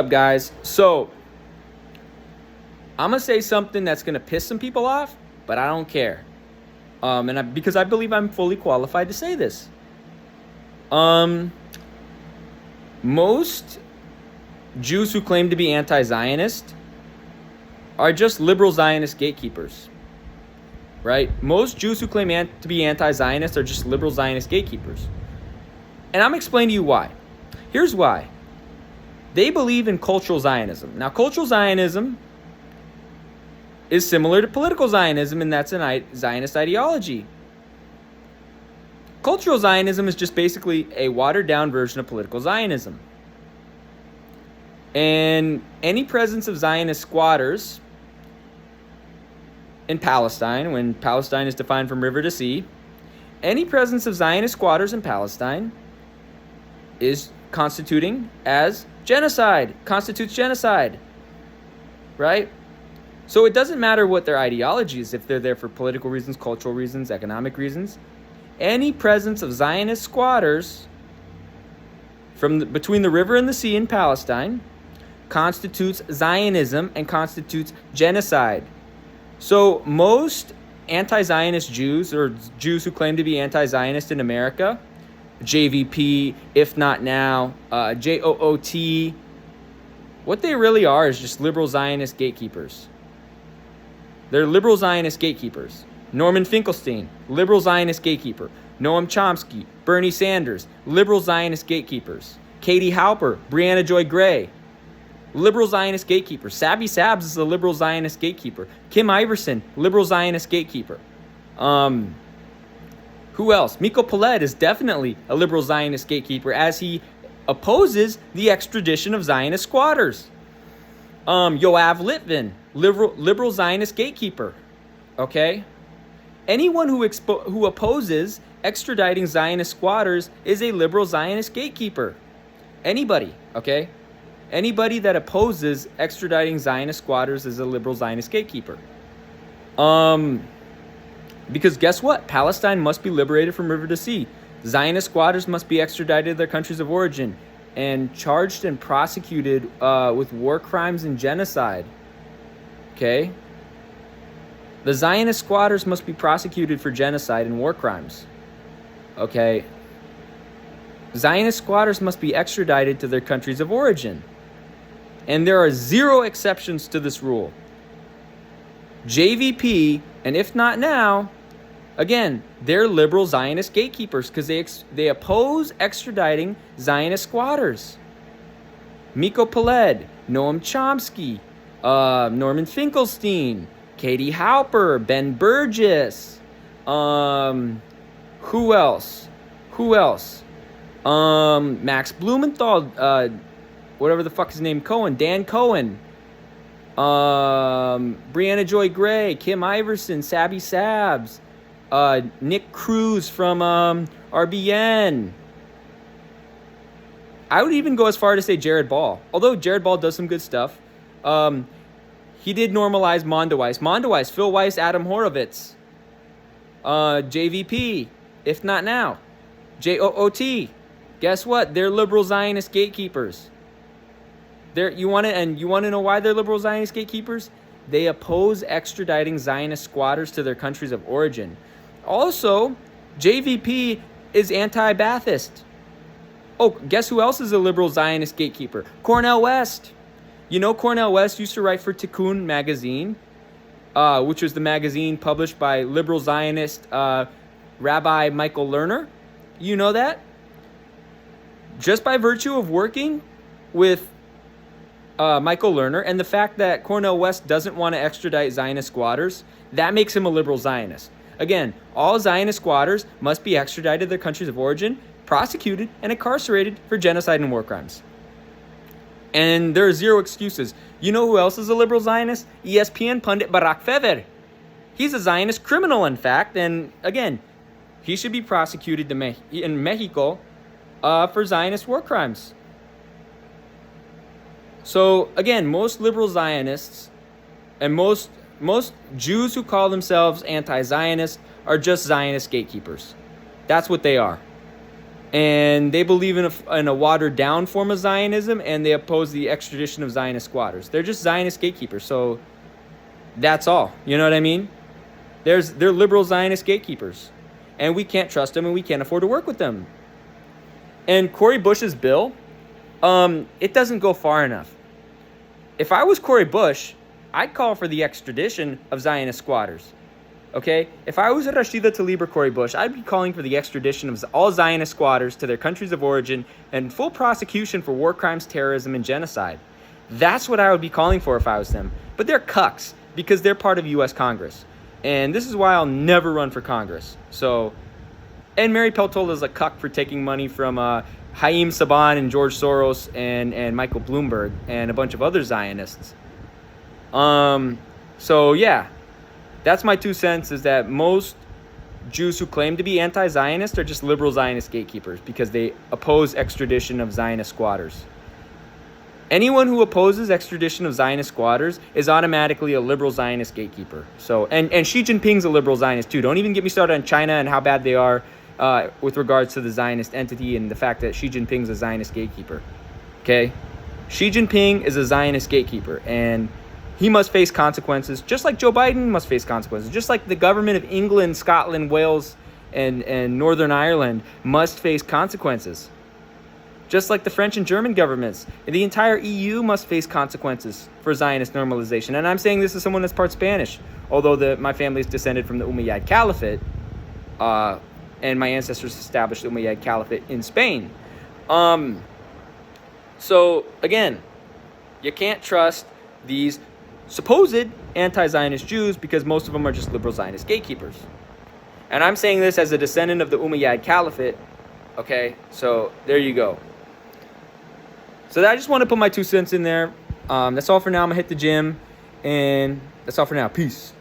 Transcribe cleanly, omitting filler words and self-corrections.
Up, guys? So I'm gonna say something that's gonna piss some people off, but I don't care. Because I believe I'm fully qualified to say this. Most Jews who claim to be anti-Zionist are just liberal Zionist gatekeepers, right? Most Jews who claim to be anti-Zionist are just liberal Zionist gatekeepers. And I'm explaining to you why. Here's why. They believe in cultural Zionism. Now, cultural Zionism is similar to political Zionism, and that's a Zionist ideology. Cultural Zionism is just basically a watered-down version of political Zionism. And any presence of Zionist squatters in Palestine, when Palestine is defined from river to sea, any presence of Zionist squatters in Palestine is constitutes genocide, right? So it doesn't matter what their ideology is, if they're there for political reasons, cultural reasons, economic reasons. Any presence of Zionist squatters between the river and the sea in Palestine constitutes Zionism and constitutes genocide. So most anti-Zionist Jews, or Jews who claim to be anti-Zionist in America, JVP, if not now, JOOT, what they really are is just liberal Zionist gatekeepers. They're liberal Zionist gatekeepers. Norman Finkelstein, liberal Zionist gatekeeper. Noam Chomsky, Bernie Sanders, liberal Zionist gatekeepers. Katie Halper, Brianna Joy Gray, liberal Zionist gatekeeper. Sabby Sabs is a liberal Zionist gatekeeper. Kim Iverson, liberal Zionist gatekeeper. Who else? Miko Peled is definitely a liberal Zionist gatekeeper, as he opposes the extradition of Zionist squatters. Yoav Litvin, liberal Zionist gatekeeper. Okay? Anyone who opposes extraditing Zionist squatters is a liberal Zionist gatekeeper. Anybody, okay? Anybody that opposes extraditing Zionist squatters is a liberal Zionist gatekeeper. Because guess what? Palestine must be liberated from river to sea. Zionist squatters must be extradited to their countries of origin and charged and prosecuted with war crimes and genocide. Okay? The Zionist squatters must be prosecuted for genocide and war crimes. Okay? Zionist squatters must be extradited to their countries of origin. And there are zero exceptions to this rule. JVP, and if not now, again, they're liberal Zionist gatekeepers because they oppose extraditing Zionist squatters. Miko Peled, Noam Chomsky, Norman Finkelstein, Katie Halper, Ben Burgess. Who else? Max Blumenthal, whatever the fuck his name, Dan Cohen. Brianna Joy Gray, Kim Iverson, Sabby Sabs, Nick Cruz from RBN. I would even go as far to say Jared Ball. Although Jared Ball does some good stuff. He did normalize Mondaweiss, Phil Weiss, Adam Horovitz. JVP, if not now. JOOT. Guess what? They're liberal Zionist gatekeepers. You want to know why they're liberal Zionist gatekeepers? They oppose extraditing Zionist squatters to their countries of origin. Also, JVP is anti-Ba'athist. Oh, guess who else is a liberal Zionist gatekeeper? Cornel West. You know Cornel West used to write for Tikkun magazine, which was the magazine published by liberal Zionist Rabbi Michael Lerner. You know that? Just by virtue of working with Michael Lerner and the fact that Cornel West doesn't want to extradite Zionist squatters, that makes him a liberal Zionist. Again, all Zionist squatters must be extradited to their countries of origin, prosecuted, and incarcerated for genocide and war crimes. And there are zero excuses. You know who else is a liberal Zionist? ESPN pundit Barak Fever. He's a Zionist criminal, in fact, and again, he should be prosecuted in Mexico for Zionist war crimes. So, again, most liberal Zionists and most Jews who call themselves anti-Zionist are just Zionist gatekeepers. That's what they are. And they believe in a watered-down form of Zionism, and they oppose the extradition of Zionist squatters. They're just Zionist gatekeepers, so that's all. You know what I mean? They're liberal Zionist gatekeepers, and we can't trust them, and we can't afford to work with them. And Cory Bush's bill, it doesn't go far enough. If I was Cory Bush, I'd call for the extradition of Zionist squatters. Okay? If I was Rashida Tlaib or Cory Bush, I'd be calling for the extradition of all Zionist squatters to their countries of origin and full prosecution for war crimes, terrorism, and genocide. That's what I would be calling for if I was them. But they're cucks because they're part of U.S. Congress. And this is why I'll never run for Congress. So, and Mary Peltola is a cuck for taking money from Haim Saban and George Soros and Michael Bloomberg and a bunch of other Zionists. So yeah, that's my 2 cents, is that most Jews who claim to be anti-Zionist are just liberal Zionist gatekeepers because they oppose extradition of Zionist squatters. Anyone who opposes extradition of Zionist squatters is automatically a liberal Zionist gatekeeper. So, and Xi Jinping's a liberal Zionist too. Don't even get me started on China and how bad they are with regards to the Zionist entity and the fact that Xi Jinping's a Zionist gatekeeper. Okay? Xi Jinping is a Zionist gatekeeper, and he must face consequences, just like Joe Biden must face consequences, just like the government of England, Scotland, Wales, and Northern Ireland must face consequences. Just like the French and German governments. The entire EU must face consequences for Zionist normalization. And I'm saying this as someone that's part Spanish, although my family is descended from the Umayyad Caliphate, and my ancestors established the Umayyad Caliphate in Spain. So, again, you can't trust these supposed anti-Zionist Jews because most of them are just liberal Zionist gatekeepers. And I'm saying this as a descendant of the Umayyad Caliphate. Okay, so there you go. So I just want to put my 2 cents in there. That's all for now. I'm going to hit the gym, and that's all for now. Peace.